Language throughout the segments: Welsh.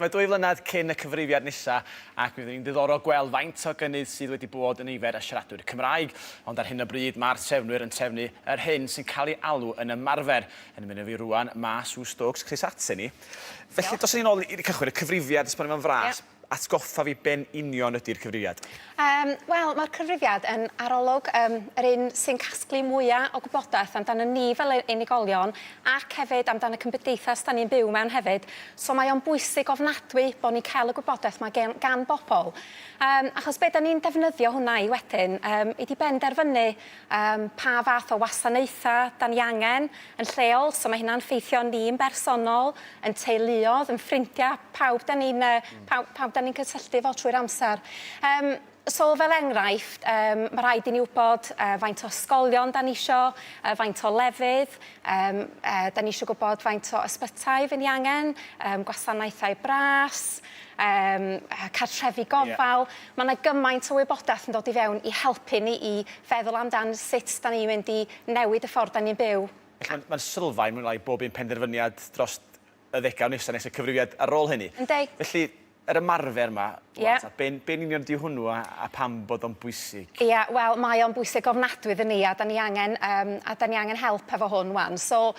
Mae 2 flynedd cyn y cyfrifiad nesaf ac byddwn ni'n diddorol gweld faint o gynnydd sydd wedi bod yn nifer y siaradwyr Cymraeg, ond ar hyn o bryd mae'r trefnwyr yn trefnu yr hyn sy'n cael ei alw yn ymarfer. Yn mynd â fi rwan mas Sw Stokes, Chris atyn ni. Felly, dos ni'n ôl i'r cychwyn, y cyfrifiad, esbonio mewn fras. Atgoffa fi ben union ydy'r cyfrifiad? Wel, mae'r cyfrifiad yn arolwg yr un sy'n casglu mwyaf o gwybodaeth amdano ni fel unigolion ac hefyd amdano y cymdeithas da ni'n byw mewn hefyd. So mae o'n bwysig ofnadwy bod ni'n cael y gwybodaeth mae gan bobl. Achos be da ni'n defnyddio hwnna i wedyn, i di benderfynu pa fath o wasanaethau da ni angen yn lleol. So mae hynna'n ffeithio ni'n bersonol, yn teuluodd, yn ffrindiau, pawb da ni'n cysylltu fo trwy'r amser. So fel enghraifft, mae rhaid i ni wybod faint o ysgolion da ni isio, faint o lefydd, da ni isio gwybod faint o ysbytai fy ni angen, gwasanaethau bras, cartrefi gofal. Mae yna gymaint o wybodaeth yn dod i fewn i helpu ni i feddwl amdan sut da ni'n mynd i newid y ffordd da ni'n byw. Mae'n sylfaen mwyn lai bob un penderfyniad dros y ddegawd nesaf nes y cyfrifiad ar ôl hynny. Yndi. Felly, yr ymarfer yma, ben union di hwnnw a pam bod o'n bwysig? Ie, wel, mae o'n bwysig ofnadwy iddyn ni a da ni angen help efo hwn wan. So,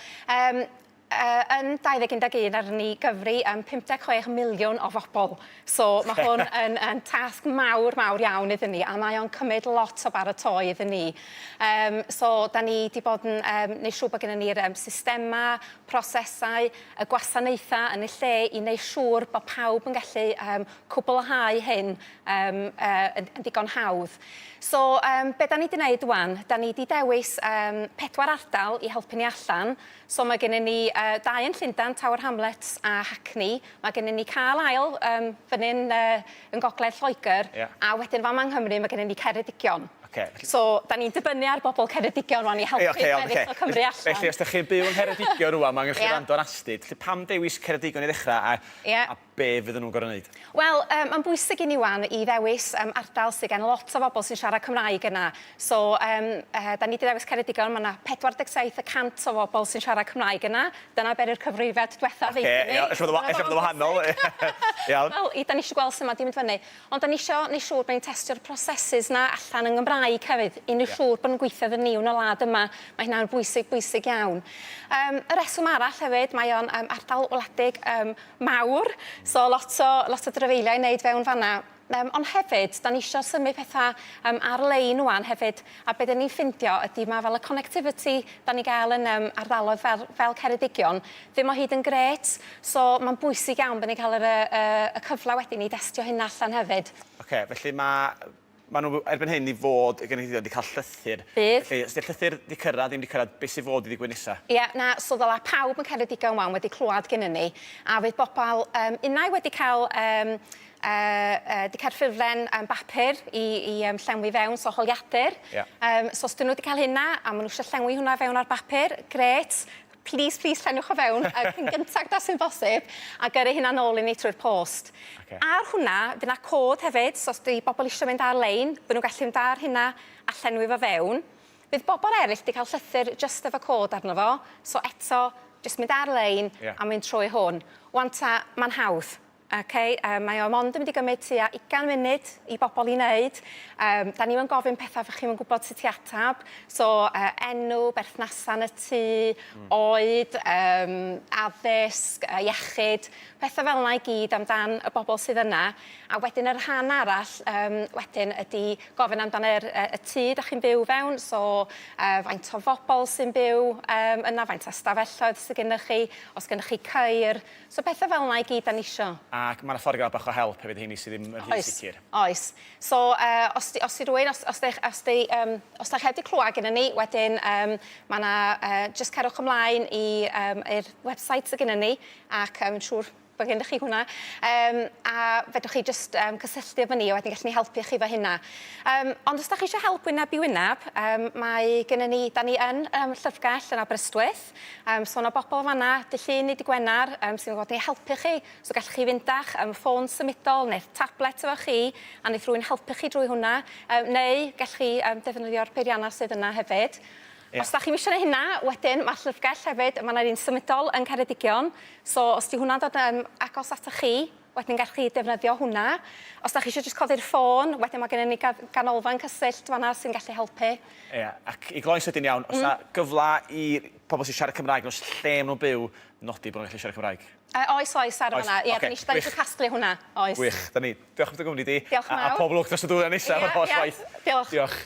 yn 2011 ar ni gyfri 56 miliwn o bobl. So mae hwn yn tasg mawr iawn iddyn ni a mae o'n cymryd lot o baratoi iddyn ni. So da ni wedi bod yn neud siŵr bod gennym ni'r systema, prosesau, y gwasanaethau yn y lle i wneud siŵr bod pawb yn gallu cwblhau hyn yn digon hawdd. So, be da ni wedi gwneud wan? Da ni wedi dewis 4 ardal i helpu ni allan. So mae gennym ni 2 yn Llundain, Tower Hamlets a Hackney. Mae gennym ni Cael Ail fan hyn yn Gogledd Lloegr. A wedyn fama yng Nghymru mae gennym ni Ceredigion. So, da ni'n dibynnu ar bobl Ceredigion rwan i helpu eraill o Cymru allan. Felly, os ydych chi'n byw yn Ceredigion rwan, mae angen chi rando yn astyd. Felly, pam dewis Ceredigion i ddechrau a be fydden nhw'n gorau wneud? Wel, mae'n bwysig i ni wan i ddewis ardal sydd gen lot o bobl sy'n siarad Cymraeg yna. So, da ni wedi dewis Ceredigion, mae yna 47% o bobl sy'n siarad Cymraeg yna. Dyna ber i'r cyfrifiad diwethaf ddeuthau ni. Ella bod wahanol. Wel, da ni eisiau gweld sut mae di mynd fyny. Ond da ni eisiau neu siŵr bod ni'n testio'r prosesus na allan yng Nghymraeg hefyd. I neu siŵr bod nhw'n gweithio yn ni yn y wlad yma. Mae hynna'n bwysig iawn. Y reswm arall hefyd, mae o'n ardal wledig mawr. So, lot o drefeiliau i wneud fewn fanna. Ond hefyd, da ni eisiau symud pethau ar-lein wan hefyd, a beth ni'n ffindio ydy mae fel y connectivity da ni gael yn ardaloedd fel Ceredigion, ddim o hyd yn gret, so mae'n bwysig iawn bod ni'n cael y cyfle wedyn i testio hynna allan hefyd. Felly mae nhw erbyn hyn i fod y gynulleidfa wedi cael llythyr. Bydd. Felly, os ydy'r llythyr wedi cyrraedd, ddim wedi cyrraedd, beth sydd fod i ddigwydd nesaf? Ie, so ddala pawb yn Ceredigion wan wedi clywed gyda ni, a fydd bobl unau wedi cael ffurflen bapur i llenwi fewn, so holiadur. So os dyn nhw wedi cael hynna, a maen nhw eisiau llenwi hwnna fewn ar bapur, gret. Please, llenwch o fewn, cyn gyntaf da sy'n bosib, a gyrru hynna nôl i ni trwy'r post. Ar hwnna, fydd yna cod hefyd, so os di bobl eisiau mynd ar-lein, bydd nhw'n gallu mynd ar hynna a llenwi fo fewn. Bydd bobl eraill wedi cael llythyr just efo cod arno fo, so eto, just mynd ar-lein a mynd trwy hwn. Wan ta, mae'n hawdd. Mae o mond yn mynd i gymryd tua 20 munud i bobl i wneud. Da ni'n gofyn pethau fych chi'n gwybod sut i atab. So, enw, berthnasan y tŷ, oed, addysg, iechyd, pethau fel yna i gyd amdan y bobl sydd yna. A wedyn yr rhan arall, wedyn ydy gofyn amdan y tŷ da chi'n byw fewn. So, faint o bobl sy'n byw yna, faint o stafelloedd sydd gennych chi, os gennych chi ceir. So, pethau fel yna i gyd da ni isio. Ac mae'n ffordd gael bach o help hefyd heini sydd ddim yn rhy sicr. Oes. So, os di rwy'n, os da chi heb di clywed gyda ni, wedyn mae yna, just cerwch ymlaen i'r website sydd gyda ni, ac yn siŵr bod gennych chi hwnna, a fedrwch chi just cysylltu efo ni, a wedyn gallwn ni helpu chi fo hynna. Ond os da chi eisiau help wyneb i wyneb, mae gennym ni, da ni yn Llyfrgell yn Aberystwyth, so yna bobl fanna, dy llun i dy Gwenar, sy'n gwybod ni helpu chi, so gallwch chi fynd a'ch ffôn symudol neu tablet efo chi, a wneud rhywun helpu chi drwy hwnna, neu gallwch chi defnyddio'r peiriannau sydd yna hefyd. Os da chi'n eisiau hynna, wedyn mae Llyfrgell hefyd, mae yna un symudol yn Ceredigion. So os di hwnna'n dod agos ata chi, wedyn gallwch chi defnyddio hwnna. Os da chi eisiau jyst codi'r ffôn, wedyn mae gennym ni ganolfan cysyllt fanna sy'n gallu helpu. Ie, ac i gloi'n sydyn iawn, os na gyfla i pobl sy'n siarad Cymraeg, os lle maen nhw'n byw, nodi bod nhw'n gallu siarad Cymraeg? Oes ar fanna. Ie, da ni eisiau casglu hwnna. Oes. Wych, da ni. Diolch am dy gwmni di. Diolch yn fawr. A pob lwc dros y dwrnod nesaf, o'r holl waith. Diolch. Diolch.